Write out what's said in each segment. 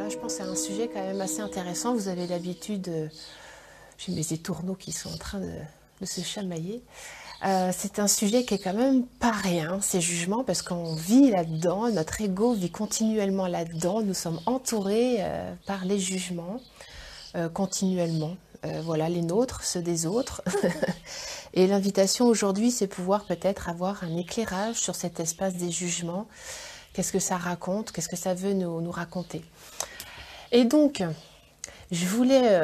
je pense que c'est un sujet quand même assez intéressant. Vous avez l'habitude, j'ai mes étourneaux qui sont en train de se chamailler. C'est un sujet qui est quand même pas rien, ces jugements, parce qu'on vit là-dedans, notre ego vit continuellement là-dedans, nous sommes entourés par les jugements, continuellement. Voilà, les nôtres, ceux des autres. Et l'invitation aujourd'hui, c'est pouvoir peut-être avoir un éclairage sur cet espace des jugements. Qu'est-ce que ça raconte? Qu'est-ce que ça veut nous raconter? Et donc, je voulais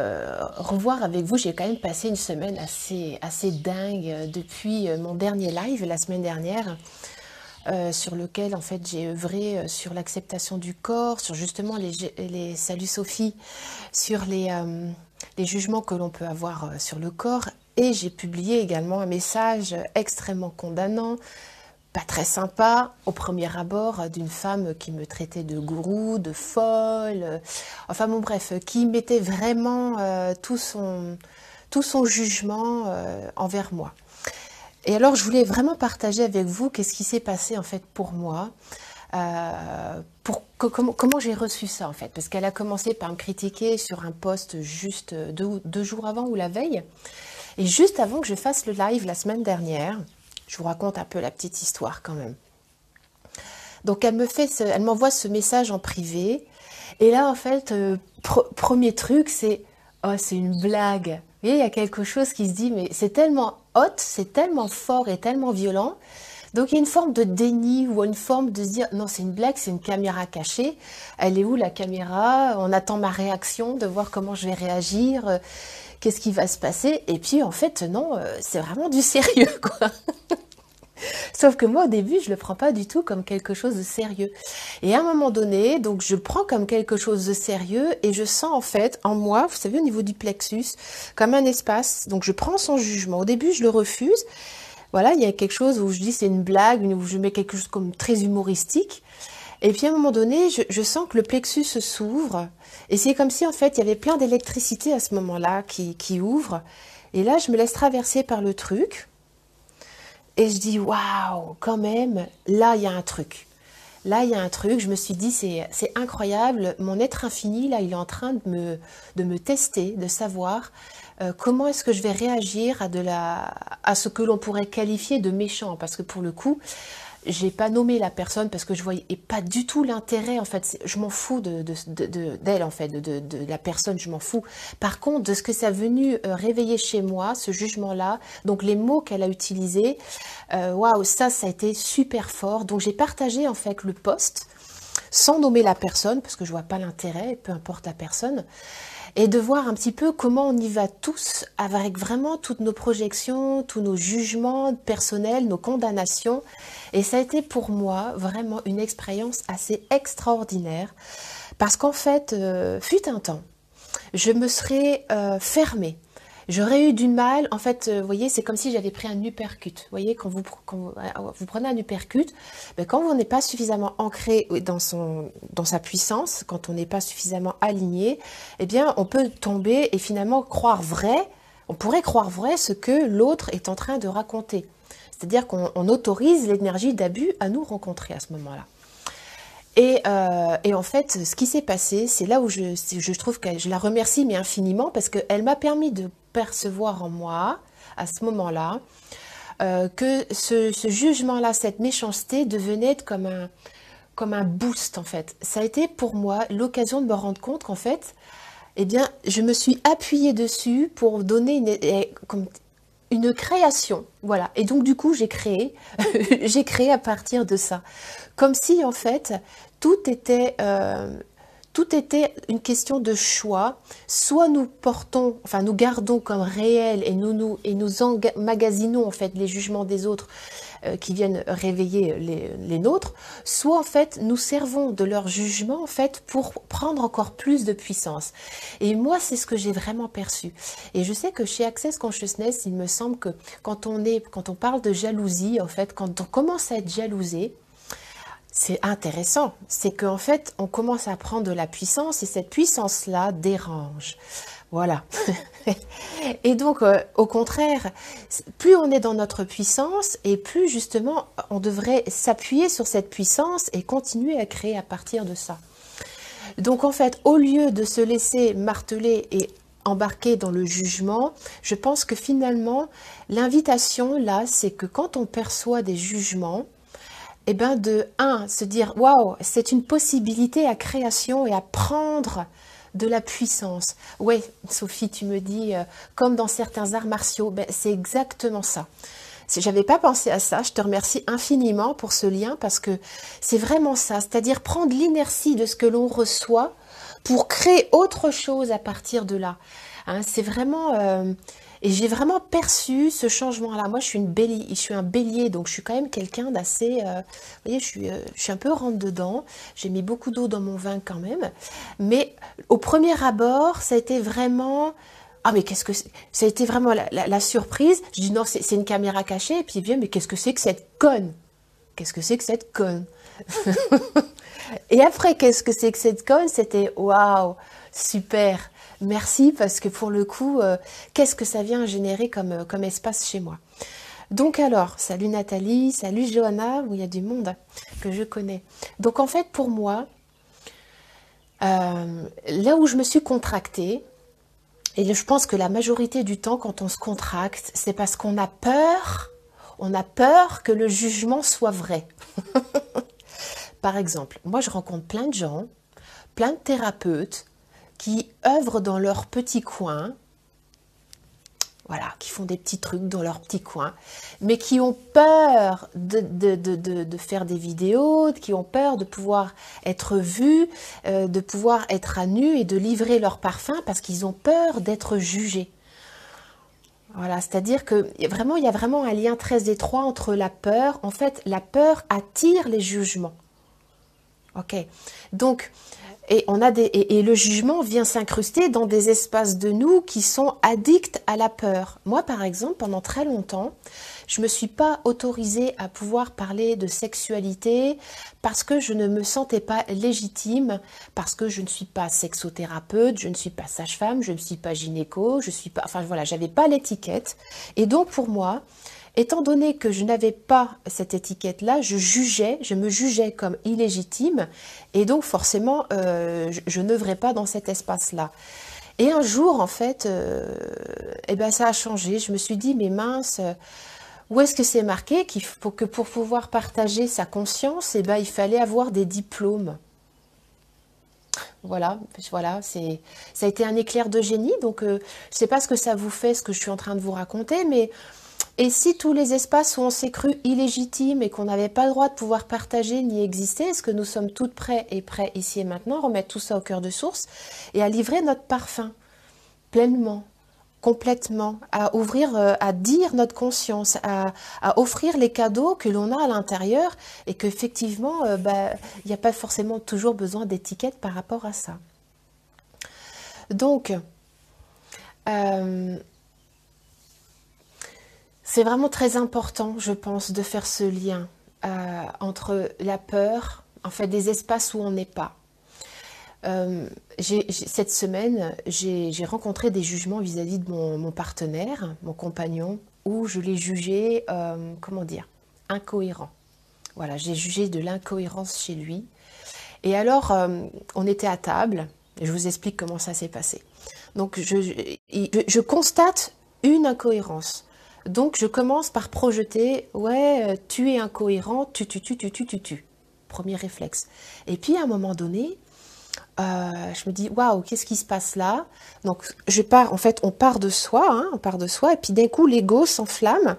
revoir avec vous, j'ai quand même passé une semaine assez dingue depuis mon dernier live, la semaine dernière, sur lequel en fait j'ai œuvré sur l'acceptation du corps, sur justement salut Sophie, sur les jugements que l'on peut avoir sur le corps. Et j'ai publié également un message extrêmement condamnant, pas très sympa, au premier abord, d'une femme qui me traitait de gourou, de folle, enfin bon bref, qui mettait vraiment tout son jugement envers moi. Et alors je voulais vraiment partager avec vous qu'est-ce qui s'est passé en fait pour moi, comment j'ai reçu ça en fait, parce qu'elle a commencé par me critiquer sur un post juste deux jours avant ou la veille, et juste avant que je fasse le live la semaine dernière. Je vous raconte un peu la petite histoire quand même. Donc elle m'envoie ce message en privé. Et là en fait, premier truc, c'est une blague. Vous voyez, il y a quelque chose qui se dit, mais c'est tellement hot, c'est tellement fort et tellement violent. Donc il y a une forme de déni ou une forme de se dire, non c'est une blague, c'est une caméra cachée. Elle est où la caméra? On attend ma réaction, de voir comment je vais réagir. Qu'est-ce qui va se passer? Et puis en fait non, c'est vraiment du sérieux quoi. Sauf que moi au début je le prends pas du tout comme quelque chose de sérieux. Et à un moment donné, donc je prends comme quelque chose de sérieux et je sens en fait en moi, vous savez au niveau du plexus, comme un espace. Donc je prends son jugement. Au début je le refuse. Voilà, il y a quelque chose où je dis c'est une blague, où je mets quelque chose comme très humoristique. Et puis à un moment donné, je sens que le plexus s'ouvre. Et c'est comme si en fait il y avait plein d'électricité à ce moment-là qui ouvre. Et là je me laisse traverser par le truc. Et je dis waouh, quand même, là il y a un truc. Là il y a un truc, je me suis dit c'est incroyable, mon être infini là il est en train de me tester, de savoir comment est-ce que je vais réagir à ce que l'on pourrait qualifier de méchant. Parce que pour le coup, j'ai pas nommé la personne parce que je voyais pas du tout l'intérêt en fait. Je m'en fous d'elle en fait, de la personne, je m'en fous. Par contre, de ce que ça a venu réveiller chez moi, ce jugement-là, donc les mots qu'elle a utilisés, waouh, ça a été super fort. Donc j'ai partagé en fait le post sans nommer la personne parce que je vois pas l'intérêt, peu importe la personne. Et de voir un petit peu comment on y va tous avec vraiment toutes nos projections, tous nos jugements personnels, nos condamnations. Et ça a été pour moi vraiment une expérience assez extraordinaire parce qu'en fait, fut un temps, je me serais fermée. J'aurais eu du mal, en fait, vous voyez, c'est comme si j'avais pris un uppercut. Vous voyez, quand vous prenez un uppercut, ben, quand on n'est pas suffisamment ancré dans sa puissance, quand on n'est pas suffisamment aligné, eh bien, on peut tomber et finalement croire vrai, on pourrait croire vrai ce que l'autre est en train de raconter. C'est-à-dire qu'on autorise l'énergie d'abus à nous rencontrer à ce moment-là. Et en fait, ce qui s'est passé, c'est là où je trouve que je la remercie, mais infiniment, parce qu'elle m'a permis de percevoir en moi, à ce moment-là, que ce jugement-là, cette méchanceté devenait comme un boost, en fait. Ça a été pour moi l'occasion de me rendre compte qu'en fait, eh bien, je me suis appuyée dessus pour donner une création, voilà. Et donc du coup, j'ai créé à partir de ça. Comme si en fait, tout était une question de choix. Soit nous nous gardons comme réel et nous emmagasinons en fait les jugements des autres qui viennent réveiller les nôtres, soit en fait nous servons de leur jugement en fait pour prendre encore plus de puissance. Et moi c'est ce que j'ai vraiment perçu. Et je sais que chez Access Consciousness, il me semble que quand on parle de jalousie, en fait, quand on commence à être jalousé, c'est intéressant, c'est qu'en fait, on commence à prendre de la puissance et cette puissance-là dérange. Voilà. Et donc, au contraire, plus on est dans notre puissance et plus justement, on devrait s'appuyer sur cette puissance et continuer à créer à partir de ça. Donc en fait, au lieu de se laisser marteler et embarquer dans le jugement, je pense que finalement, l'invitation là, c'est que quand on perçoit des jugements, eh ben de un, se dire waouh, c'est une possibilité à création et à prendre de la puissance. Oui, Sophie, tu me dis comme dans certains arts martiaux, ben, c'est exactement ça. J'avais pas pensé à ça, je te remercie infiniment pour ce lien parce que c'est vraiment ça, c'est-à-dire prendre l'inertie de ce que l'on reçoit pour créer autre chose à partir de là. Hein, c'est vraiment et j'ai vraiment perçu ce changement-là. Moi, je suis un bélier, donc je suis quand même quelqu'un d'assez, vous voyez, je suis un peu rentre dedans. J'ai mis beaucoup d'eau dans mon vin quand même, mais au premier abord, ça a été vraiment ah mais qu'est-ce que c'est? Ça a été vraiment la surprise. Je dis non, c'est une caméra cachée. Et puis il vient, mais qu'est-ce que c'est que cette conne? Qu'est-ce que c'est que cette conne? Et après, qu'est-ce que c'est que cette conne? C'était waouh, super. Merci parce que pour le coup, qu'est-ce que ça vient générer comme espace chez moi? Donc alors, salut Nathalie, salut Johanna, où il y a du monde que je connais. Donc en fait, pour moi, là où je me suis contractée, et je pense que la majorité du temps, quand on se contracte, c'est parce qu'on a peur. On a peur que le jugement soit vrai. Par exemple, moi je rencontre plein de gens, plein de thérapeutes qui œuvrent dans leur petit coin, voilà, qui font des petits trucs dans leur petit coin, mais qui ont peur de faire des vidéos, qui ont peur de pouvoir être vus, de pouvoir être à nu et de livrer leur parfum parce qu'ils ont peur d'être jugés. Voilà, c'est-à-dire que vraiment, il y a vraiment un lien très étroit entre la peur. En fait, la peur attire les jugements. Ok, donc, et le jugement vient s'incruster dans des espaces de nous qui sont addicts à la peur. Moi, par exemple, pendant très longtemps, je me suis pas autorisée à pouvoir parler de sexualité parce que je ne me sentais pas légitime, parce que je ne suis pas sexothérapeute, je ne suis pas sage-femme, je ne suis pas gynéco, je suis pas, enfin voilà, j'avais pas l'étiquette. Et donc pour moi, étant donné que je n'avais pas cette étiquette-là, je me jugeais comme illégitime et donc forcément, je n'œuvrais pas dans cet espace-là. Et un jour, en fait, eh ben, ça a changé. Je me suis dit, mais mince, où est-ce que c'est marqué qu'il faut que pour pouvoir partager sa conscience, eh ben, il fallait avoir des diplômes. Voilà, voilà, ça a été un éclair de génie. Donc, je ne sais pas ce que ça vous fait, ce que je suis en train de vous raconter, mais et si tous les espaces où on s'est cru illégitime et qu'on n'avait pas le droit de pouvoir partager ni exister, est-ce que nous sommes toutes prêts et prêts ici et maintenant à remettre tout ça au cœur de source et à livrer notre parfum pleinement, complètement, à ouvrir, à dire notre conscience, à offrir les cadeaux que l'on a à l'intérieur et qu'effectivement, il n'y a pas forcément toujours besoin d'étiquette par rapport à ça. Donc, c'est vraiment très important, je pense, de faire ce lien entre la peur, en fait, des espaces où on n'est pas. Cette semaine, j'ai rencontré des jugements vis-à-vis de mon partenaire, mon compagnon, où je l'ai jugé, comment dire, incohérent. Voilà, j'ai jugé de l'incohérence chez lui. Et alors, on était à table, et je vous explique comment ça s'est passé. Donc, je constate une incohérence. Donc, je commence par projeter, ouais, tu es incohérent, tu. Premier réflexe. Et puis, à un moment donné, je me dis, waouh, qu'est-ce qui se passe là? Donc, en fait, on part de soi, hein, et puis d'un coup, l'ego s'enflamme,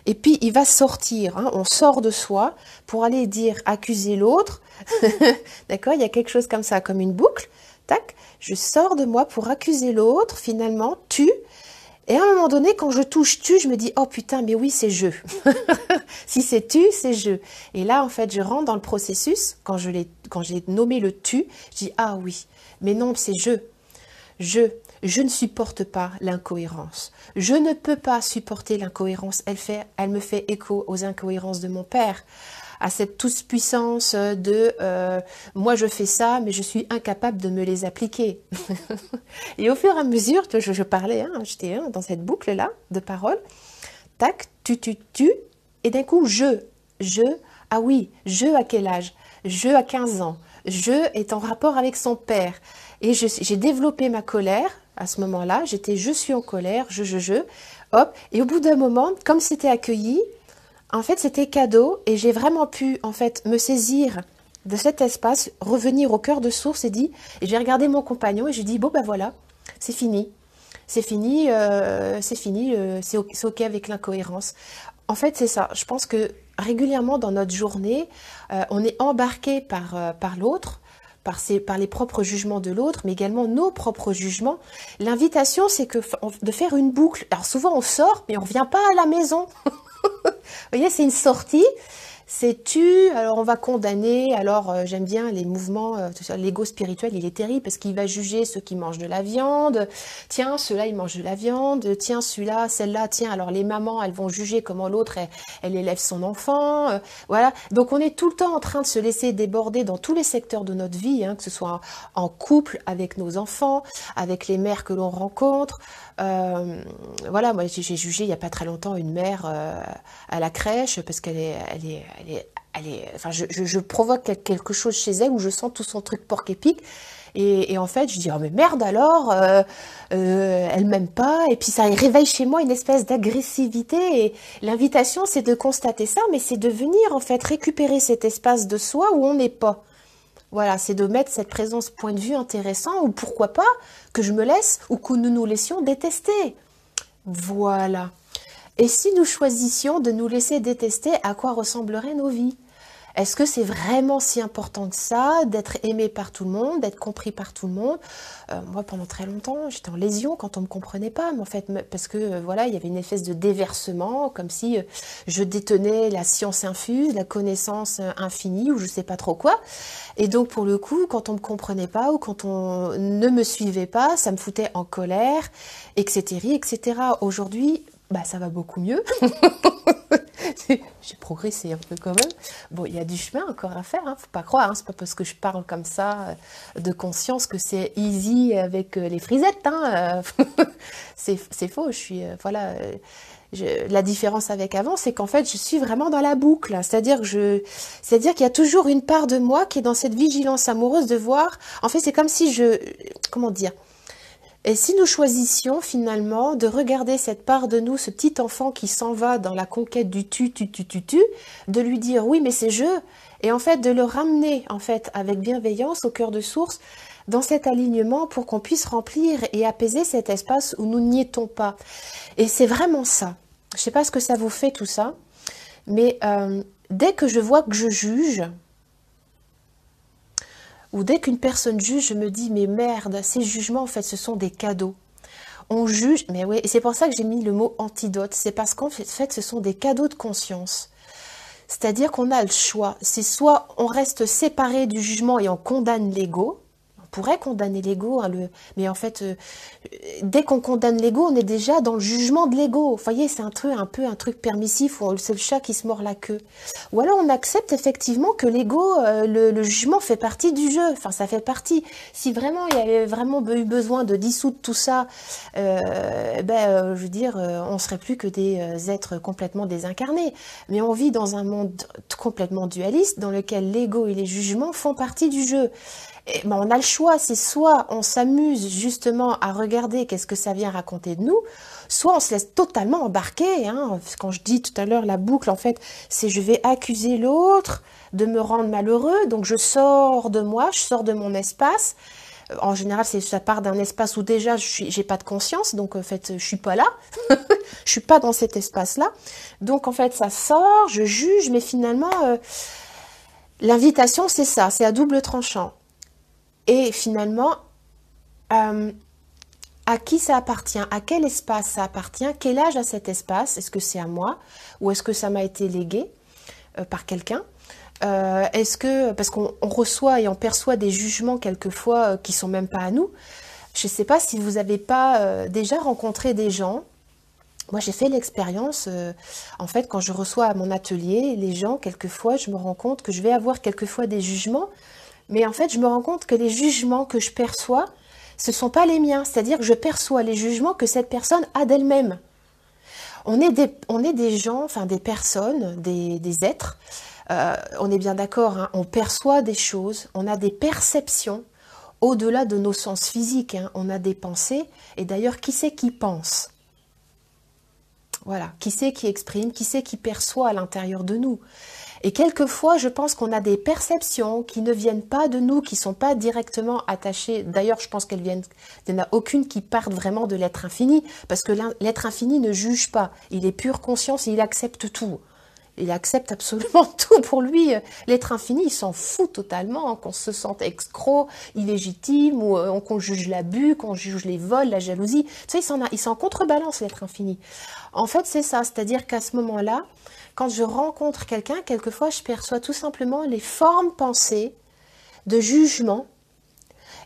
et puis il va sortir, hein, on sort de soi pour aller dire, accuser l'autre, d'accord? Il y a quelque chose comme ça, comme une boucle, tac, je sors de moi pour accuser l'autre, finalement, et à un moment donné, quand je touche tu, je me dis, oh putain, mais oui, c'est je. Si c'est tu, c'est je. Et là, en fait, je rentre dans le processus, quand j'ai nommé le tu, je dis, ah oui, mais non, c'est je. Je ne supporte pas l'incohérence. Je ne peux pas supporter l'incohérence. Elle me fait écho aux incohérences de mon père, à cette toute-puissance de moi je fais ça, mais je suis incapable de me les appliquer. Et au fur et à mesure, je parlais, hein, j'étais dans cette boucle-là de paroles, tac, tu, et d'un coup, ah oui, je à quel âge? Je à 15 ans, Je est en rapport avec son père. Et j'ai développé ma colère à ce moment-là. J'étais je suis en colère, hop. Et au bout d'un moment, comme c'était accueilli, en fait, c'était cadeau. Et j'ai vraiment pu, en fait, me saisir de cet espace, revenir au cœur de source et j'ai regardé mon compagnon et j'ai dit, bon ben voilà, c'est fini. C'est fini, c'est ok avec l'incohérence. En fait, c'est ça. Je pense que régulièrement dans notre journée, on est embarqué par l'autre, par les propres jugements de l'autre, mais également nos propres jugements. L'invitation, c'est de faire une boucle. Alors souvent, on sort, mais on ne revient pas à la maison. Vous voyez, c'est une sortie. C'est tu, alors on va condamner, alors j'aime bien les mouvements, l'ego spirituel il est terrible parce qu'il va juger ceux qui mangent de la viande, tiens ceux-là ils mangent de la viande, tiens celui-là, celle-là, tiens alors les mamans elles vont juger comment l'autre elle élève son enfant, voilà, donc on est tout le temps en train de se laisser déborder dans tous les secteurs de notre vie, hein, que ce soit en couple, avec nos enfants, avec les mères que l'on rencontre, voilà, moi j'ai jugé il n'y a pas très longtemps une mère à la crèche parce qu'elle enfin, je provoque quelque chose chez elle où je sens tout son truc porc épic et en fait je dis oh mais merde alors elle m'aime pas et puis ça réveille chez moi une espèce d'agressivité et l'invitation c'est de constater ça mais c'est de venir en fait récupérer cet espace de soi où on n'est pas. Voilà, c'est de mettre cette présence point de vue intéressant ou pourquoi pas que je me laisse ou que nous nous laissions détester. Voilà. Et si nous choisissions de nous laisser détester, à quoi ressembleraient nos vies? Est-ce que c'est vraiment si important que ça, d'être aimé par tout le monde, d'être compris par tout le monde? Moi, pendant très longtemps, j'étais en lésion quand on me comprenait pas, mais en fait, parce que voilà, il y avait une espèce de déversement, comme si je détenais la science infuse, la connaissance infinie, ou je sais pas trop quoi. Et donc, pour le coup, quand on me comprenait pas ou quand on ne me suivait pas, ça me foutait en colère, etc., etc. Aujourd'hui, bah, ça va beaucoup mieux. J'ai progressé un peu quand même. Bon, il y a du chemin encore à faire, hein, faut pas croire. Hein, c'est pas parce que je parle comme ça de conscience que c'est easy avec les frisettes. Hein, c'est faux. Je suis voilà. La différence avec avant, c'est qu'en fait, je suis vraiment dans la boucle. C'est-à-dire qu'il y a toujours une part de moi qui est dans cette vigilance amoureuse de voir. En fait, c'est comme si comment dire. Et si nous choisissions finalement de regarder cette part de nous, ce petit enfant qui s'en va dans la conquête du tu, de lui dire oui mais c'est je, et en fait de le ramener en fait avec bienveillance au cœur de source dans cet alignement pour qu'on puisse remplir et apaiser cet espace où nous n'y étions pas. Et c'est vraiment ça. Je ne sais pas ce que ça vous fait tout ça, mais dès que je vois que je juge, ou dès qu'une personne juge, je me dis, mais merde, ces jugements, en fait, ce sont des cadeaux. On juge, mais oui, et c'est pour ça que j'ai mis le mot antidote, c'est parce qu'en fait, ce sont des cadeaux de conscience. C'est-à-dire qu'on a le choix. C'est soit on reste séparé du jugement et on condamne l'ego. On pourrait condamner l'ego, hein, mais en fait, dès qu'on condamne l'ego, on est déjà dans le jugement de l'ego. Vous voyez, c'est un peu un truc permissif où c'est le chat qui se mord la queue. Ou alors on accepte effectivement que l'ego, le jugement fait partie du jeu. Enfin, ça fait partie. Si vraiment il y avait vraiment eu besoin de dissoudre tout ça, je veux dire, on serait plus que des êtres complètement désincarnés. Mais on vit dans un monde complètement dualiste dans lequel l'ego et les jugements font partie du jeu. Et ben on a le choix, c'est soit on s'amuse justement à regarder qu'est-ce que ça vient raconter de nous, soit on se laisse totalement embarquer. Hein. Quand je dis tout à l'heure la boucle, en fait, c'est je vais accuser l'autre de me rendre malheureux, donc je sors de moi, je sors de mon espace. En général, ça part d'un espace où déjà j'ai pas de conscience, donc en fait, je suis pas là, je suis pas dans cet espace-là. Donc en fait, ça sort, je juge, mais finalement, l'invitation, c'est ça, c'est à double tranchant. Et finalement, à qui ça appartient? À quel espace ça appartient? Quel âge a cet espace? Est-ce que c'est à moi? Ou est-ce que ça m'a été légué par quelqu'un? Est-ce que, parce qu'on reçoit et on perçoit des jugements quelquefois qui sont même pas à nous. Je ne sais pas si vous n'avez pas déjà rencontré des gens. Moi, j'ai fait l'expérience, en fait, quand je reçois à mon atelier, les gens, quelquefois, je me rends compte que je vais avoir quelquefois des jugements. Mais en fait, je me rends compte que les jugements que je perçois, ce ne sont pas les miens. C'est-à-dire que je perçois les jugements que cette personne a d'elle-même. On est des gens, enfin des personnes, des êtres On est bien d'accord, hein, on perçoit des choses, on a des perceptions au-delà de nos sens physiques, hein, on a des pensées, et d'ailleurs, qui c'est qui pense? Voilà, qui c'est qui exprime, qui c'est qui perçoit à l'intérieur de nous? Et quelquefois, je pense qu'on a des perceptions qui ne viennent pas de nous, qui ne sont pas directement attachées. D'ailleurs, je pense qu'il n'y en a aucune qui parte vraiment de l'être infini, parce que l'être infini ne juge pas. Il est pure conscience et il accepte tout. Il accepte absolument tout pour lui. L'être infini, il s'en fout totalement, hein, qu'on se sente escroc, illégitime, ou qu'on juge l'abus, qu'on juge les vols, la jalousie. Tu sais, il s'en contrebalance, l'être infini. En fait, c'est ça. C'est-à-dire qu'à ce moment-là, quand je rencontre quelqu'un, quelquefois, je perçois tout simplement les formes pensées de jugement.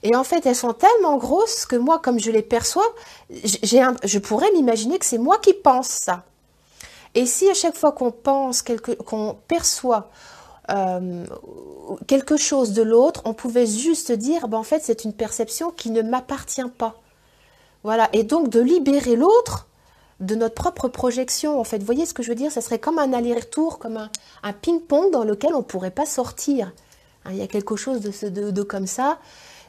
Et en fait, elles sont tellement grosses que moi, comme je les perçois, je pourrais m'imaginer que c'est moi qui pense ça. Et si à chaque fois qu'on perçoit quelque chose de l'autre, on pouvait juste dire, ben, en fait, c'est une perception qui ne m'appartient pas. Voilà. Et donc, de libérer l'autre de notre propre projection, en fait. Vous voyez ce que je veux dire? Ça serait comme un aller-retour, comme un ping-pong dans lequel on ne pourrait pas sortir. Hein, il y a quelque chose de comme ça.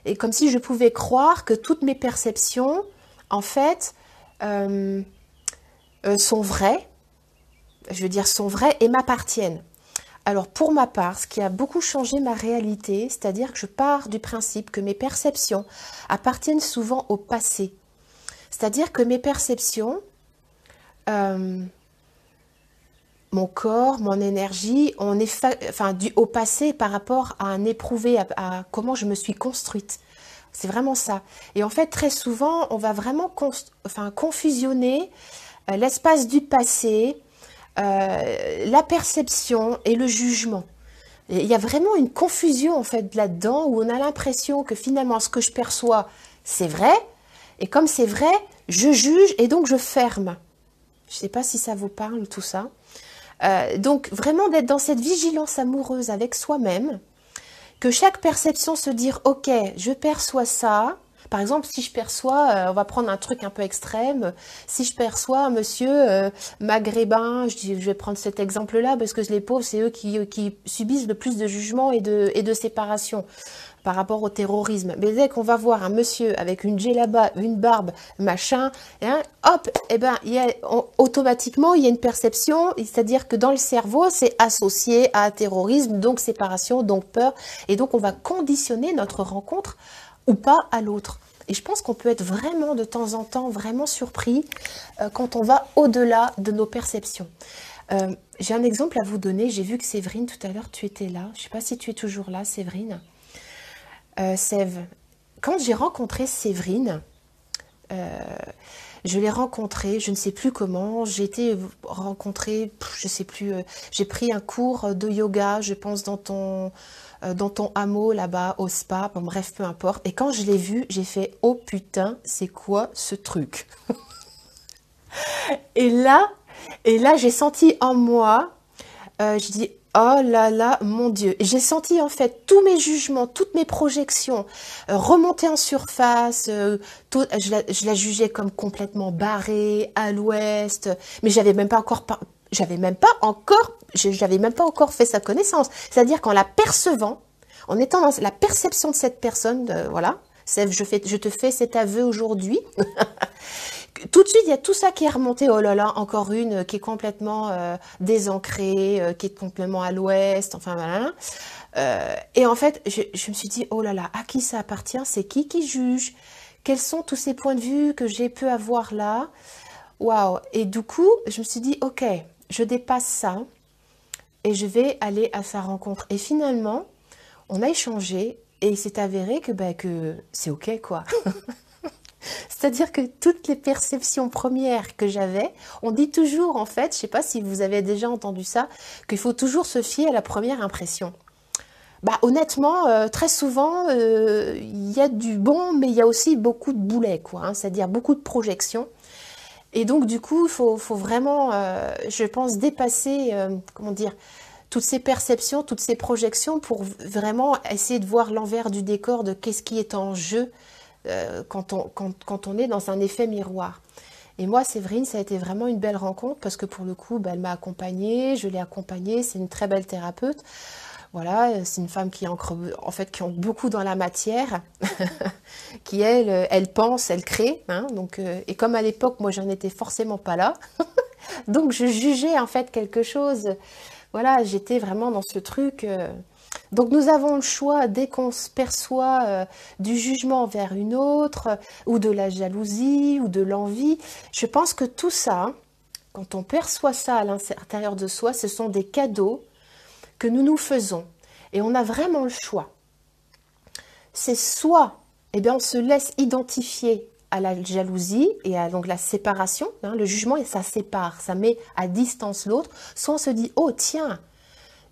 Et comme si je pouvais croire que toutes mes perceptions, en fait, sont vraies. Je veux dire, sont vraies et m'appartiennent. Alors, pour ma part, ce qui a beaucoup changé ma réalité, c'est-à-dire que je pars du principe que mes perceptions appartiennent souvent au passé. C'est-à-dire que mes perceptions, mon corps, mon énergie, on est dû au passé par rapport à un éprouvé, à comment je me suis construite. C'est vraiment ça. Et en fait, très souvent, on va vraiment confusionner l'espace du passé, la perception et le jugement. Et il y a vraiment une confusion en fait là-dedans où on a l'impression que finalement ce que je perçois, c'est vrai. Et comme c'est vrai, je juge et donc je ferme. Je ne sais pas si ça vous parle tout ça. Donc vraiment d'être dans cette vigilance amoureuse avec soi-même, que chaque perception se dire, ok, je perçois ça. Par exemple, si je perçois, on va prendre un truc un peu extrême, si je perçois un monsieur maghrébin, je vais prendre cet exemple-là parce que les pauvres, c'est eux qui subissent le plus de jugement et de séparation par rapport au terrorisme. Mais dès qu'on va voir un monsieur avec une djellaba, une barbe, machin, hein, hop, eh ben, automatiquement, il y a une perception, c'est-à-dire que dans le cerveau, c'est associé à terrorisme, donc séparation, donc peur, et donc on va conditionner notre rencontre ou pas à l'autre. Et je pense qu'on peut être vraiment de temps en temps vraiment surpris quand on va au-delà de nos perceptions. J'ai un exemple à vous donner. J'ai vu que Séverine, tout à l'heure, tu étais là. Je ne sais pas si tu es toujours là, Séverine. Sève, quand j'ai rencontré Séverine, je l'ai rencontrée, je ne sais plus comment, j'ai été rencontrée, je ne sais plus, j'ai pris un cours de yoga, je pense dans ton hameau là-bas au spa, bon, bref, peu importe. Et quand je l'ai vu, j'ai fait « Oh putain, c'est quoi ce truc ?» Et là, j'ai senti en moi, je dis « Oh là là, mon Dieu !» J'ai senti en fait tous mes jugements, toutes mes projections remonter en surface. Je la jugeais comme complètement barrée, à l'ouest, mais j'avais même pas encore fait sa connaissance. C'est-à-dire qu'en la percevant, en étant dans la perception de cette personne, voilà, je te fais cet aveu aujourd'hui. Tout de suite, il y a tout ça qui est remonté. Oh là là, encore une qui est complètement désancrée, qui est complètement à l'ouest, enfin voilà. Et en fait, je me suis dit, oh là là, à qui ça appartient? C'est qui juge? Quels sont tous ces points de vue que j'ai pu avoir là? Waouh! Et du coup, je me suis dit, ok, je dépasse ça et je vais aller à sa rencontre. Et finalement, on a échangé et il s'est avéré que c'est ok, quoi. C'est-à-dire que toutes les perceptions premières que j'avais, on dit toujours en fait, je ne sais pas si vous avez déjà entendu ça, qu'il faut toujours se fier à la première impression. Bah, honnêtement, très souvent, il y a du bon, mais il y a aussi beaucoup de boulets, quoi, hein, c'est-à-dire beaucoup de projections. Et donc, du coup, il faut vraiment, je pense, dépasser, comment dire, toutes ces perceptions, toutes ces projections pour vraiment essayer de voir l'envers du décor de qu'est-ce qui est en jeu quand on est dans un effet miroir. Et moi, Séverine, ça a été vraiment une belle rencontre parce que pour le coup, bah, elle m'a accompagnée, je l'ai accompagnée, c'est une très belle thérapeute. Voilà, c'est une femme qui ancre, en fait, qui ancre beaucoup dans la matière, qui elle pense, elle crée, hein, donc, et comme à l'époque, moi, j'en étais forcément pas là, donc je jugeais en fait quelque chose. Voilà, j'étais vraiment dans ce truc. Donc nous avons le choix, dès qu'on se perçoit du jugement envers une autre, ou de la jalousie, ou de l'envie. Je pense que tout ça, hein, quand on perçoit ça à l'intérieur de soi, ce sont des cadeaux que nous nous faisons. Et on a vraiment le choix. C'est soit, eh bien, on se laisse identifier à la jalousie et à donc la séparation, hein, le jugement, ça sépare, ça met à distance l'autre, soit on se dit, oh tiens,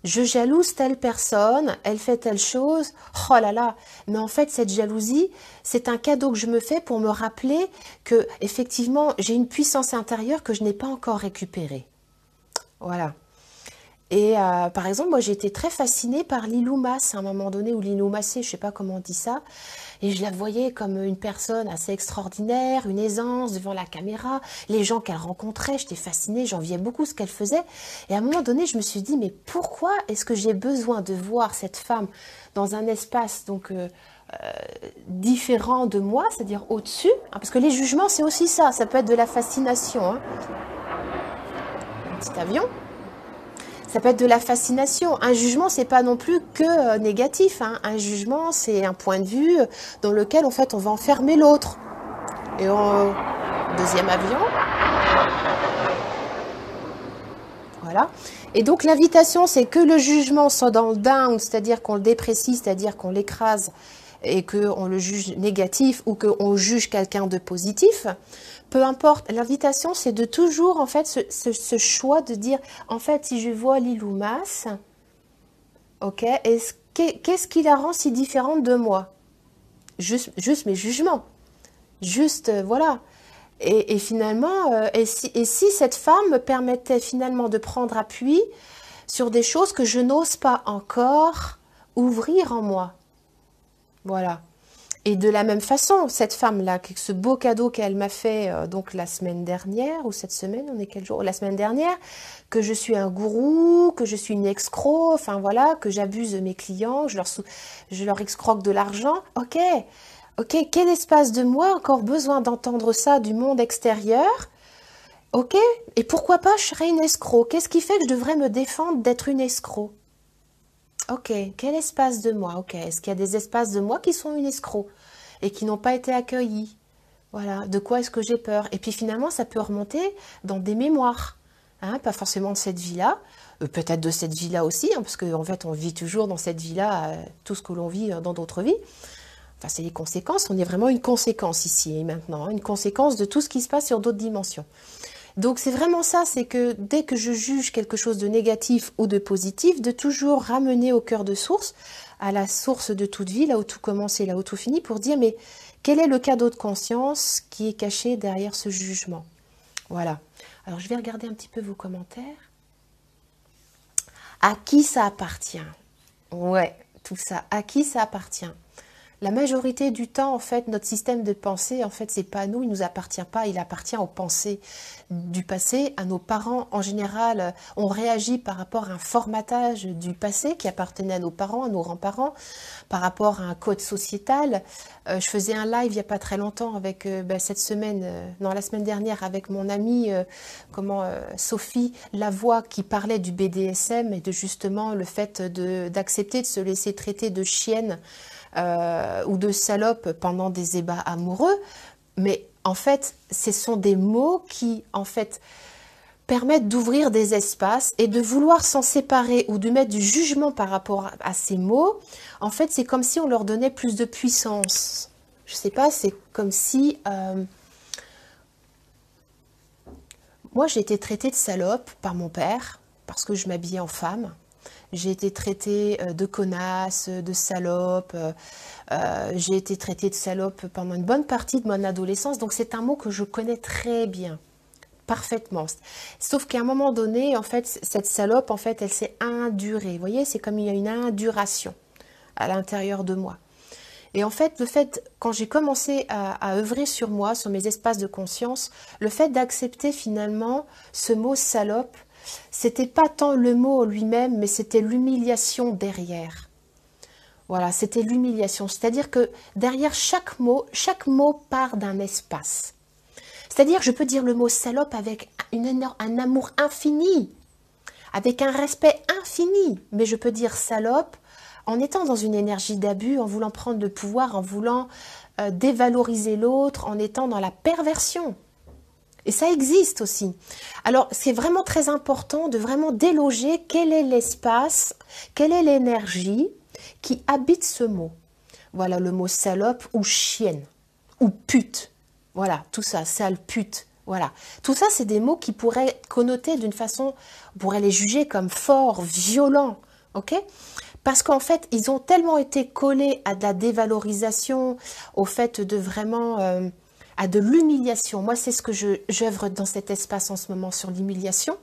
je jalouse telle personne, elle fait telle chose, oh là là, mais en fait cette jalousie, c'est un cadeau que je me fais pour me rappeler que effectivement j'ai une puissance intérieure que je n'ai pas encore récupérée. Voilà. Et par exemple, moi j'ai été très fascinée par Lilou Mas à un moment donné, ou Lilou Massé, je ne sais pas comment on dit ça, et je la voyais comme une personne assez extraordinaire, une aisance devant la caméra, les gens qu'elle rencontrait, j'étais fascinée, j'enviais beaucoup ce qu'elle faisait, et à un moment donné je me suis dit, mais pourquoi est-ce que j'ai besoin de voir cette femme dans un espace donc différent de moi, c'est-à-dire au-dessus, hein, parce que les jugements c'est aussi ça, ça peut être de la fascination, hein. Un petit avion. Ça peut être de la fascination. Un jugement, c'est pas non plus que négatif, hein. Un jugement, c'est un point de vue dans lequel, en fait, on va enfermer l'autre. Et deuxième avion. Voilà. Et donc, l'invitation, c'est que le jugement soit dans le down, c'est-à-dire qu'on le déprécie, c'est-à-dire qu'on l'écrase et qu'on le juge négatif ou qu'on juge quelqu'un de positif. Peu importe, l'invitation, c'est de toujours, en fait, ce choix de dire, en fait, si je vois Lilou Mas, ok, qu'est-ce qui la rend si différente de moi? Juste mes jugements. Juste, voilà. Et finalement, et si cette femme me permettait finalement de prendre appui sur des choses que je n'ose pas encore ouvrir en moi. Voilà. Et de la même façon, cette femme-là, ce beau cadeau qu'elle m'a fait donc la semaine dernière, ou cette semaine, on est quel jour? La semaine dernière, que je suis un gourou, que je suis une escroc, enfin voilà, que j'abuse de mes clients, je leur excroque de l'argent. Ok, quel espace de moi a encore besoin d'entendre ça du monde extérieur? Ok, et pourquoi pas je serais une escroc? Qu'est-ce qui fait que je devrais me défendre d'être une escroc? Ok, quel espace de moi? Ok, est-ce qu'il y a des espaces de moi qui sont une escroc et qui n'ont pas été accueillis? Voilà, de quoi est-ce que j'ai peur? Et puis finalement, ça peut remonter dans des mémoires, hein, pas forcément de cette vie-là, peut-être de cette vie-là aussi, hein, parce qu'en fait, on vit toujours dans cette vie-là tout ce que l'on vit dans d'autres vies. Enfin, c'est les conséquences, on est vraiment une conséquence ici et maintenant, hein, une conséquence de tout ce qui se passe sur d'autres dimensions. Donc c'est vraiment ça, c'est que dès que je juge quelque chose de négatif ou de positif, de toujours ramener au cœur de source, à la source de toute vie, là où tout commence et là où tout finit, pour dire mais quel est le cadeau de conscience qui est caché derrière ce jugement? Voilà. Alors je vais regarder un petit peu vos commentaires. À qui ça appartient? Ouais, tout ça. À qui ça appartient? La majorité du temps, en fait, notre système de pensée, en fait, c'est pas à nous, il nous appartient pas, il appartient aux pensées du passé, à nos parents. En général, on réagit par rapport à un formatage du passé qui appartenait à nos parents, à nos grands-parents, par rapport à un code sociétal. Je faisais un live il n'y a pas très longtemps avec cette semaine, non, la semaine dernière, avec mon amie Sophie Lavoie qui parlait du BDSM et de justement le fait d'accepter de se laisser traiter de chienne ou de salope pendant des ébats amoureux, mais en fait, ce sont des mots qui, en fait, permettent d'ouvrir des espaces et de vouloir s'en séparer ou de mettre du jugement par rapport à ces mots. En fait, c'est comme si on leur donnait plus de puissance. Je sais pas, c'est comme si... Moi, j'ai été traitée de salope par mon père parce que je m'habillais en femme. J'ai été traitée de connasse, de salope. J'ai été traitée de salope pendant une bonne partie de mon adolescence. Donc, c'est un mot que je connais très bien, parfaitement. Sauf qu'à un moment donné, en fait, cette salope, en fait, elle s'est indurée. Vous voyez, c'est comme il y a une induration à l'intérieur de moi. Et en fait, quand j'ai commencé à œuvrer sur moi, sur mes espaces de conscience, le fait d'accepter finalement ce mot salope, c'était pas tant le mot lui-même, mais c'était l'humiliation derrière. Voilà, c'était l'humiliation. C'est-à-dire que derrière chaque mot part d'un espace. C'est-à-dire, je peux dire le mot salope avec un amour infini, avec un respect infini, mais je peux dire salope en étant dans une énergie d'abus, en voulant prendre le pouvoir, en voulant dévaloriser l'autre, en étant dans la perversion. Et ça existe aussi. Alors, c'est vraiment très important de vraiment déloger quel est l'espace, quelle est l'énergie qui habite ce mot. Voilà, le mot salope ou chienne, ou pute. Voilà, tout ça, sale, pute. Voilà, tout ça, c'est des mots qui pourraient connoter d'une façon, on pourrait les juger comme forts, violents, ok? Parce qu'en fait, ils ont tellement été collés à de la dévalorisation, au fait de vraiment, à de l'humiliation. Moi, c'est ce que j'œuvre dans cet espace en ce moment sur l'humiliation.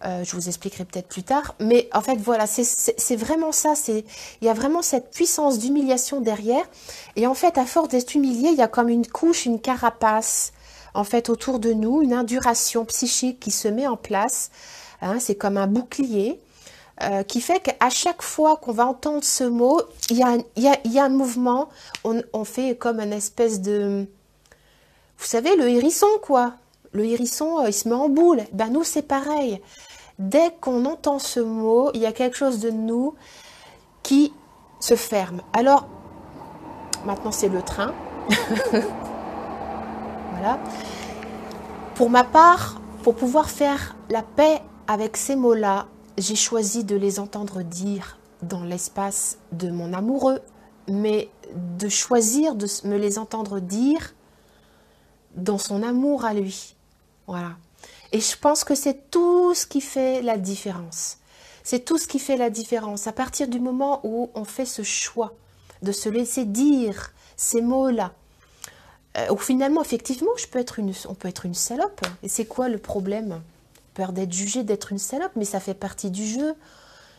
Je vous expliquerai peut-être plus tard. Mais en fait, voilà, c'est vraiment ça. Il y a vraiment cette puissance d'humiliation derrière. Et en fait, à force d'être humilié, il y a comme une couche, une carapace, en fait, autour de nous, une induration psychique qui se met en place. Hein, c'est comme un bouclier qui fait qu'à chaque fois qu'on va entendre ce mot, il y a un mouvement. On fait comme une espèce de... Vous savez, le hérisson, quoi. Le hérisson, il se met en boule. Ben, nous, c'est pareil. Dès qu'on entend ce mot, il y a quelque chose de nous qui se ferme. Alors, maintenant, c'est le train. Voilà. Pour ma part, pour pouvoir faire la paix avec ces mots-là, j'ai choisi de les entendre dire dans l'espace de mon amoureux, mais de choisir de me les entendre dire dans son amour à lui. Voilà. Et je pense que c'est tout ce qui fait la différence. C'est tout ce qui fait la différence. À partir du moment où on fait ce choix de se laisser dire ces mots-là, où finalement, effectivement, on peut être une salope. Et c'est quoi le problème? Peur d'être jugée, d'être une salope, mais ça fait partie du jeu.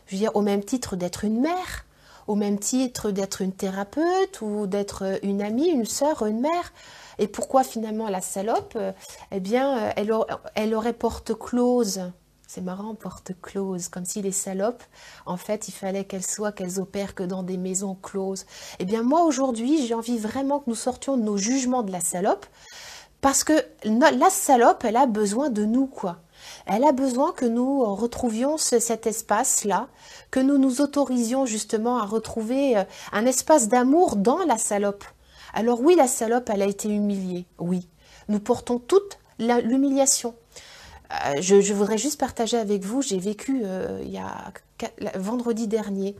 Je veux dire, au même titre d'être une mère, au même titre d'être une thérapeute ou d'être une amie, une sœur, une mère. Et pourquoi finalement la salope? Eh bien, elle aurait porte close. C'est marrant, porte close, comme si les salopes, en fait, il fallait qu'elles opèrent que dans des maisons closes. Eh bien, moi, aujourd'hui, j'ai envie vraiment que nous sortions de nos jugements de la salope, parce que la salope, elle a besoin de nous, quoi. Elle a besoin que nous retrouvions cet espace-là, que nous nous autorisions justement à retrouver un espace d'amour dans la salope. Alors oui, la salope, elle a été humiliée, oui. Nous portons toute l'humiliation. Je voudrais juste partager avec vous, j'ai vécu vendredi dernier,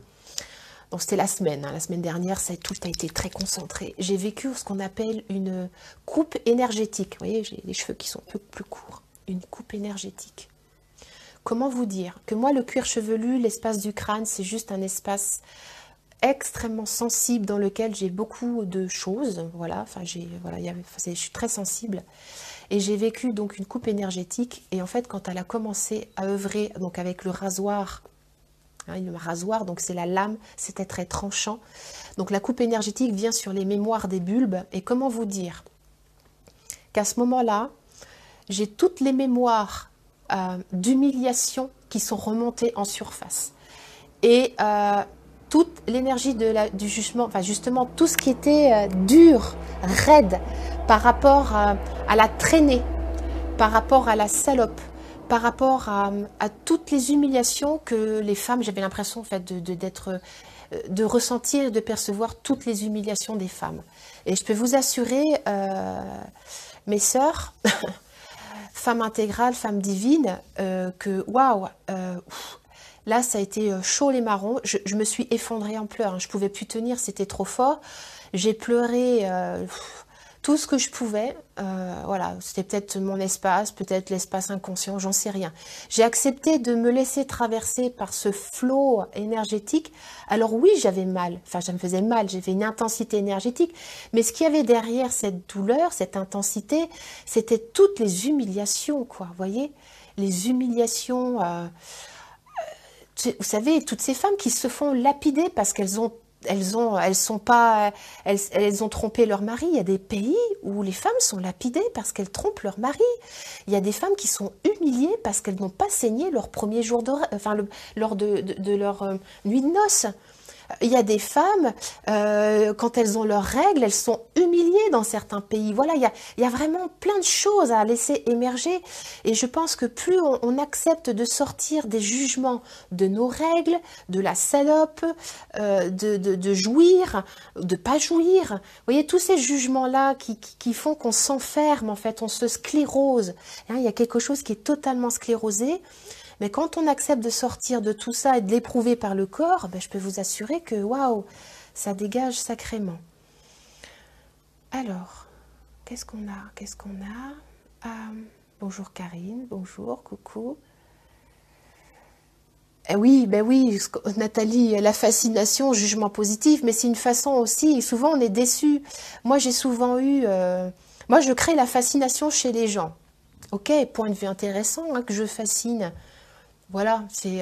donc c'était la semaine dernière, tout a été très concentré. J'ai vécu ce qu'on appelle une coupe énergétique. Vous voyez, j'ai les cheveux qui sont un peu plus courts. Une coupe énergétique. Comment vous dire? Que moi, le cuir chevelu, l'espace du crâne, c'est juste un espace extrêmement sensible dans lequel j'ai beaucoup de choses. Voilà, enfin, je suis très sensible. Et j'ai vécu donc une coupe énergétique. Et en fait, quand elle a commencé à œuvrer donc avec le rasoir, le rasoir, donc c'est la lame, c'était très tranchant. Donc la coupe énergétique vient sur les mémoires des bulbes. Et comment vous dire qu'à ce moment-là, j'ai toutes les mémoires d'humiliation qui sont remontées en surface. Et toute l'énergie du jugement, enfin justement tout ce qui était dur, raide, par rapport à la traînée, par rapport à la salope, par rapport à toutes les humiliations que les femmes, j'avais l'impression en fait de ressentir et de percevoir toutes les humiliations des femmes. Et je peux vous assurer, mes sœurs, femmes intégrales, femmes divines, que waouh, là ça a été chaud les marrons, je me suis effondrée en pleurs, hein. Je ne pouvais plus tenir, c'était trop fort, j'ai pleuré tout ce que je pouvais, voilà, c'était peut-être mon espace, peut-être l'espace inconscient, j'en sais rien. J'ai accepté de me laisser traverser par ce flot énergétique. Alors oui, j'avais mal, enfin ça me faisait mal, j'avais une intensité énergétique, mais ce qu'il y avait derrière cette douleur, cette intensité, c'était toutes les humiliations, quoi, vous voyez, les humiliations, vous savez, toutes ces femmes qui se font lapider parce qu'elles ont elles ont trompé leur mari. Il y a des pays où les femmes sont lapidées parce qu'elles trompent leur mari. Il y a des femmes qui sont humiliées parce qu'elles n'ont pas saigné leur premier jour lors de leur nuit de noces. Il y a des femmes, quand elles ont leurs règles, elles sont humiliées dans certains pays. Voilà, il y a vraiment plein de choses à laisser émerger. Et je pense que plus on accepte de sortir des jugements de nos règles, de la salope, de jouir, de pas jouir. Vous voyez, tous ces jugements-là qui font qu'on s'enferme, en fait, on se sclérose. Hein, il y a quelque chose qui est totalement sclérosé. Mais quand on accepte de sortir de tout ça et de l'éprouver par le corps, ben, je peux vous assurer que, waouh, ça dégage sacrément. Alors, qu'est-ce qu'on a? Bonjour Karine, bonjour, coucou. Oui, ben oui, Nathalie, la fascination, jugement positif, mais c'est une façon aussi, souvent on est déçu. Moi j'ai souvent eu, moi je crée la fascination chez les gens. Ok, point de vue intéressant, hein, que je fascine. Voilà, c'est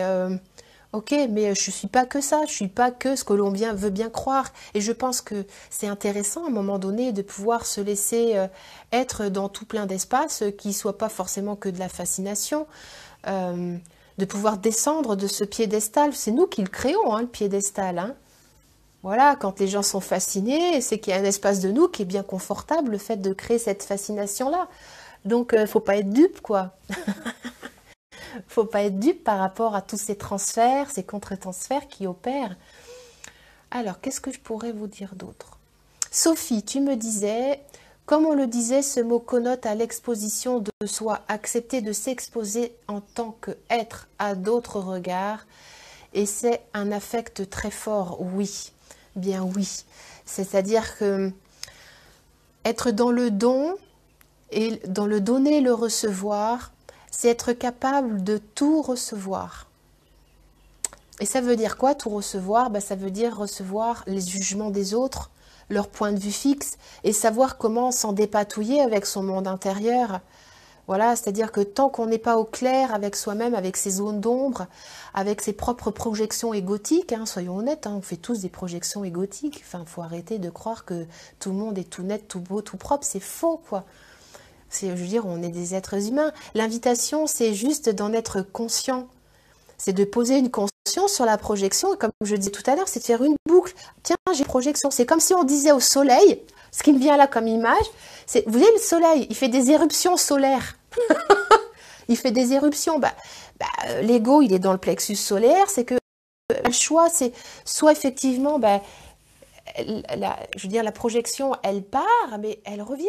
ok, mais je suis pas que ça, je suis pas que ce que l'on veut bien croire. Et je pense que c'est intéressant à un moment donné de pouvoir se laisser être dans tout plein d'espaces qui soient pas forcément que de la fascination, de pouvoir descendre de ce piédestal. C'est nous qui le créons, hein, le piédestal. Hein. Voilà, quand les gens sont fascinés, c'est qu'il y a un espace de nous qui est bien confortable, le fait de créer cette fascination-là. Donc, faut pas être dupe, quoi. Faut pas être dupe par rapport à tous ces transferts, ces contre-transferts qui opèrent. Alors, qu'est-ce que je pourrais vous dire d'autre? Sophie, tu me disais, comme on le disait, ce mot connote à l'exposition de soi, accepter de s'exposer en tant qu'être à d'autres regards, et c'est un affect très fort, oui, bien oui. C'est-à-dire que être dans le don, et dans le donner et le recevoir, c'est être capable de tout recevoir. Et ça veut dire quoi, tout recevoir? Ben, ça veut dire recevoir les jugements des autres, leur point de vue fixe, et savoir comment s'en dépatouiller avec son monde intérieur. Voilà, c'est-à-dire que tant qu'on n'est pas au clair avec soi-même, avec ses zones d'ombre, avec ses propres projections égotiques, hein, soyons honnêtes, hein, on fait tous des projections égotiques. Enfin, il faut arrêter de croire que tout le monde est tout net, tout beau, tout propre. C'est faux, quoi. Je veux dire, on est des êtres humains. L'invitation, c'est juste d'en être conscient. C'est de poser une conscience sur la projection. Et comme je disais tout à l'heure, c'est de faire une boucle. Tiens, j'ai une projection. C'est comme si on disait au soleil, ce qui me vient là comme image, c'est, vous voyez, le soleil, il fait des éruptions solaires. Il fait des éruptions. L'ego, il est dans le plexus solaire. C'est que le choix, c'est soit effectivement, je veux dire, la projection, elle part, mais elle revient.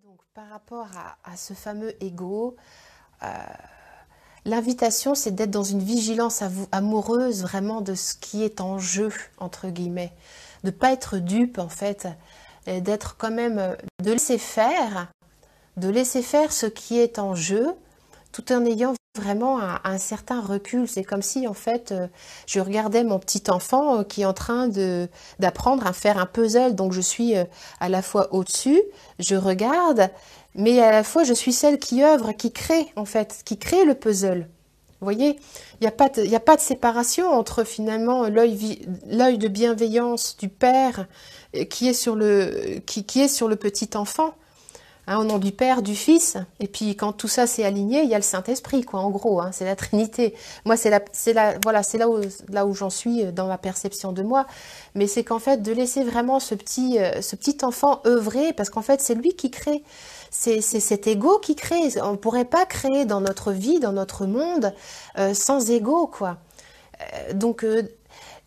Donc, par rapport à ce fameux ego, l'invitation, c'est d'être dans une vigilance amoureuse vraiment de ce qui est en jeu, entre guillemets. De ne pas être dupe, en fait, et d'être quand même, de laisser faire ce qui est en jeu, tout en ayant vraiment un certain recul. C'est comme si, en fait, je regardais mon petit enfant qui est en train d'apprendre à faire un puzzle. Donc, je suis à la fois au-dessus, je regarde, mais à la fois, je suis celle qui œuvre, qui crée, en fait, qui crée le puzzle. Vous voyez, il n'y a pas de séparation entre, finalement, l'œil de bienveillance du père qui est sur le petit enfant. Hein, au nom du Père, du Fils, et puis quand tout ça s'est aligné, il y a le Saint-Esprit, quoi, en gros, hein, c'est la Trinité. Moi, voilà, c'est là où j'en suis dans ma perception de moi, mais c'est qu'en fait, de laisser vraiment ce petit enfant œuvrer, parce qu'en fait, c'est lui qui crée, c'est cet ego qui crée. On ne pourrait pas créer dans notre vie, dans notre monde, sans ego, quoi. Donc,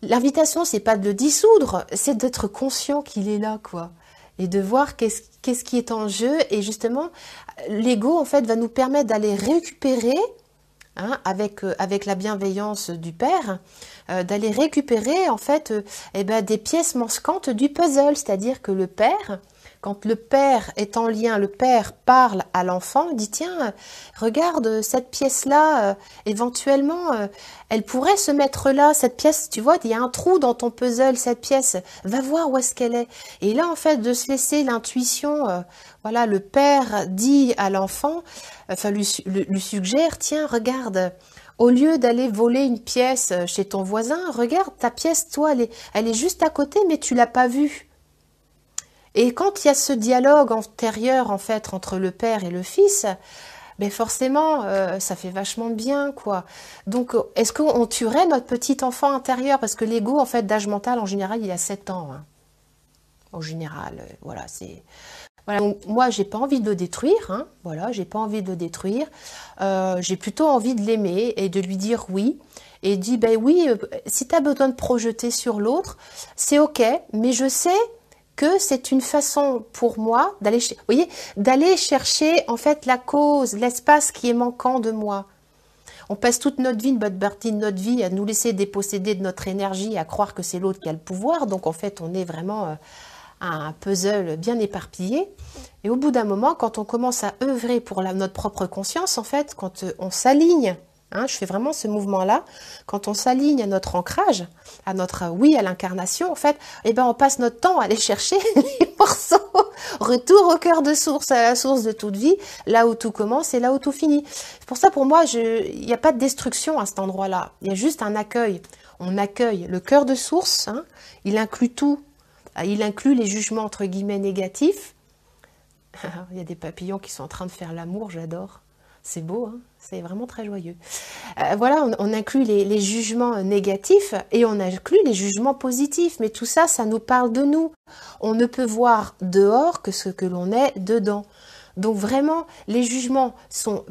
l'invitation, c'est pas de le dissoudre, c'est d'être conscient qu'il est là, quoi. Et de voir qu'est-ce qui est en jeu. Et justement, l'ego, en fait, va nous permettre d'aller récupérer, hein, avec la bienveillance du Père, d'aller récupérer, en fait, des pièces manquantes du puzzle. C'est-à-dire que le Père, quand le père est en lien, le père parle à l'enfant, il dit tiens, regarde cette pièce-là, éventuellement, elle pourrait se mettre là, cette pièce, tu vois, il y a un trou dans ton puzzle, cette pièce, va voir où est-ce qu'elle est. Et là, en fait, de se laisser l'intuition, voilà, le père dit à l'enfant, enfin lui suggère, tiens, regarde, au lieu d'aller voler une pièce chez ton voisin, regarde ta pièce, toi, elle est juste à côté, mais tu l'as pas vue. Et quand il y a ce dialogue antérieur, en fait, entre le père et le fils, ben forcément, ça fait vachement de bien, quoi. Donc, est-ce qu'on tuerait notre petit enfant intérieur? Parce que l'ego, en fait, d'âge mental, en général, il a 7 ans. Hein. En général, voilà, c'est... Voilà, donc moi, j'ai pas envie de le détruire, hein, voilà, j'ai pas envie de le détruire. J'ai plutôt envie de l'aimer et de lui dire oui. Et dit, ben oui, si tu as besoin de projeter sur l'autre, c'est ok, mais je sais que c'est une façon pour moi d'aller, voyez, d'aller chercher en fait la cause, l'espace qui est manquant de moi. On passe toute notre vie, une bonne partie de notre vie, à nous laisser déposséder de notre énergie, à croire que c'est l'autre qui a le pouvoir. Donc en fait, on est vraiment un puzzle bien éparpillé. Et au bout d'un moment, quand on commence à œuvrer pour notre propre conscience, en fait, quand on s'aligne, hein, je fais vraiment ce mouvement-là, quand on s'aligne à notre ancrage, à notre oui à l'incarnation, en fait, eh ben, on passe notre temps à aller chercher les morceaux. Retour au cœur de source, à la source de toute vie, là où tout commence et là où tout finit. C'est pour ça, pour moi, il n'y a pas de destruction à cet endroit-là. Il y a juste un accueil. On accueille le cœur de source, hein, il inclut tout. Il inclut les jugements entre guillemets négatifs. Il y a des papillons qui sont en train de faire l'amour, j'adore. C'est beau, hein, c'est vraiment très joyeux. Voilà, on inclut les jugements négatifs et on inclut les jugements positifs. Mais tout ça, ça nous parle de nous. On ne peut voir dehors que ce que l'on est dedans. Donc vraiment, les jugements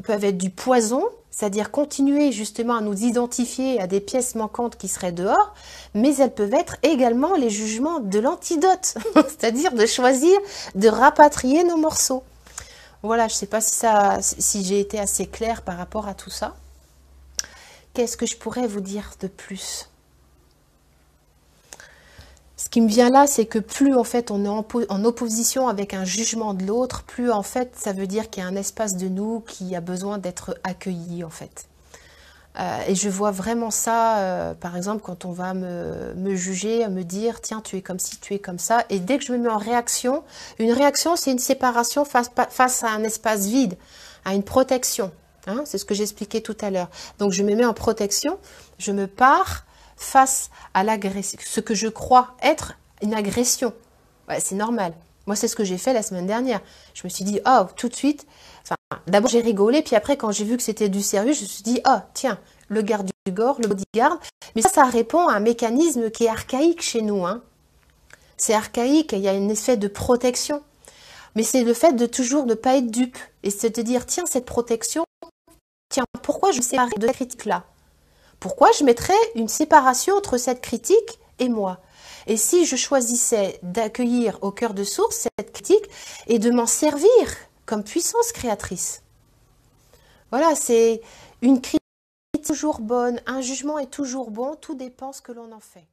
peuvent être du poison, c'est-à-dire continuer justement à nous identifier à des pièces manquantes qui seraient dehors, mais elles peuvent être également les jugements de l'antidote, c'est-à-dire de choisir de rapatrier nos morceaux. Voilà, je ne sais pas si j'ai été assez claire par rapport à tout ça. Qu'est-ce que je pourrais vous dire de plus ? Ce qui me vient là, c'est que plus en fait on est en opposition avec un jugement de l'autre, plus en fait ça veut dire qu'il y a un espace de nous qui a besoin d'être accueilli en fait. Et je vois vraiment ça, par exemple, quand on va me juger, me dire tiens tu es comme ci, tu es comme ça, et dès que je me mets en réaction, une réaction c'est une séparation face à un espace vide, à une protection. Hein, c'est ce que j'expliquais tout à l'heure. Donc je me mets en protection, je me pars face à l'agression, ce que je crois être une agression. Ouais, c'est normal. Moi, c'est ce que j'ai fait la semaine dernière. Je me suis dit, oh, tout de suite, enfin, d'abord j'ai rigolé, puis après, quand j'ai vu que c'était du sérieux, je me suis dit, oh, tiens, le garde du corps, le bodyguard. Mais ça répond à un mécanisme qui est archaïque chez nous. Hein. C'est archaïque, il y a un effet de protection. Mais c'est le fait de toujours ne pas être dupe. Et c'est de dire, tiens, cette protection, tiens, pourquoi je me sépare de la critique-là ? Pourquoi je mettrais une séparation entre cette critique et moi? Et si je choisissais d'accueillir au cœur de source cette critique et de m'en servir comme puissance créatrice? Voilà, c'est une critique toujours bonne, un jugement est toujours bon, tout dépend ce que l'on en fait.